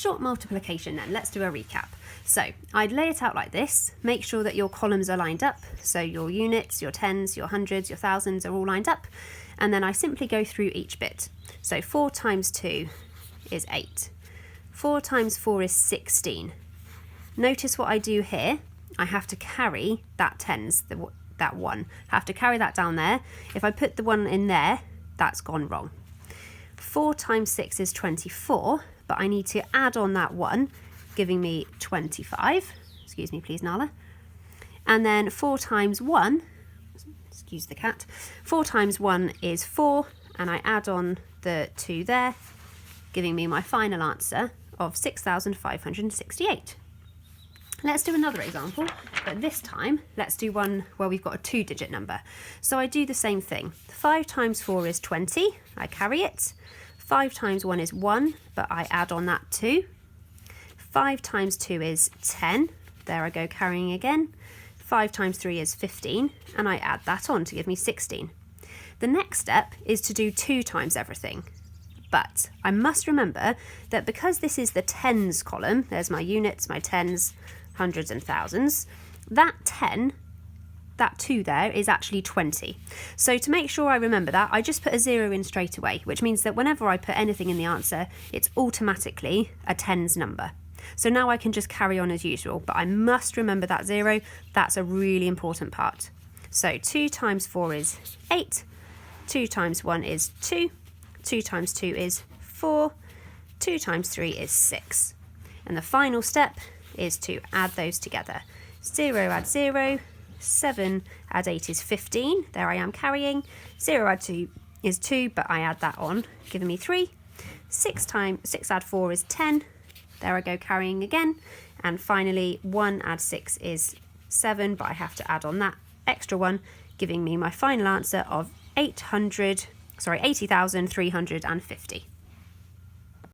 Short multiplication then, let's do a recap. So I'd lay it out like this, make sure that your columns are lined up, so your units, your tens, your hundreds, your thousands are all lined up, and then I simply go through each bit. So 4 times 2 is 8. 4 times 4 is 16. Notice what I do here, I have to carry that tens, that 1. I have to carry that down there. If I put the 1 in there, that's gone wrong. 4 times 6 is 24, but I need to add on that 1, giving me 25. Excuse me, please, Nala. And then 4 times 1, excuse the cat, 4 times 1 is 4, and I add on the 2 there, giving me my final answer of 6,568. Let's do another example, but this time let's do one where we've got a 2-digit number. So I do the same thing. 5 times 4 is 20, I carry it. 5 times 1 is 1, but I add on that 2. 5 times 2 is 10, there I go carrying again. 5 times 3 is 15, and I add that on to give me 16. The next step is to do 2 times everything. But I must remember that because this is the tens column, there's my units, my tens, hundreds and thousands, that 10, that 2 there is actually 20. So to make sure I remember that, I just put a 0 in straight away, which means that whenever I put anything in the answer, it's automatically a tens number. So now I can just carry on as usual, but I must remember that 0. That's a really important part. So 2 times 4 is 8, 2 times 1 is 2, 2 times 2 is 4, 2 times 3 is 6. And the final step is to add those together. 0 add 0, 7 add 8 is 15, there I am carrying. 0 add 2 is 2, but I add that on, giving me 3. 6 add 4 is 10, there I go carrying again. And finally 1 add 6 is 7, but I have to add on that extra 1, giving me my final answer of 80,350.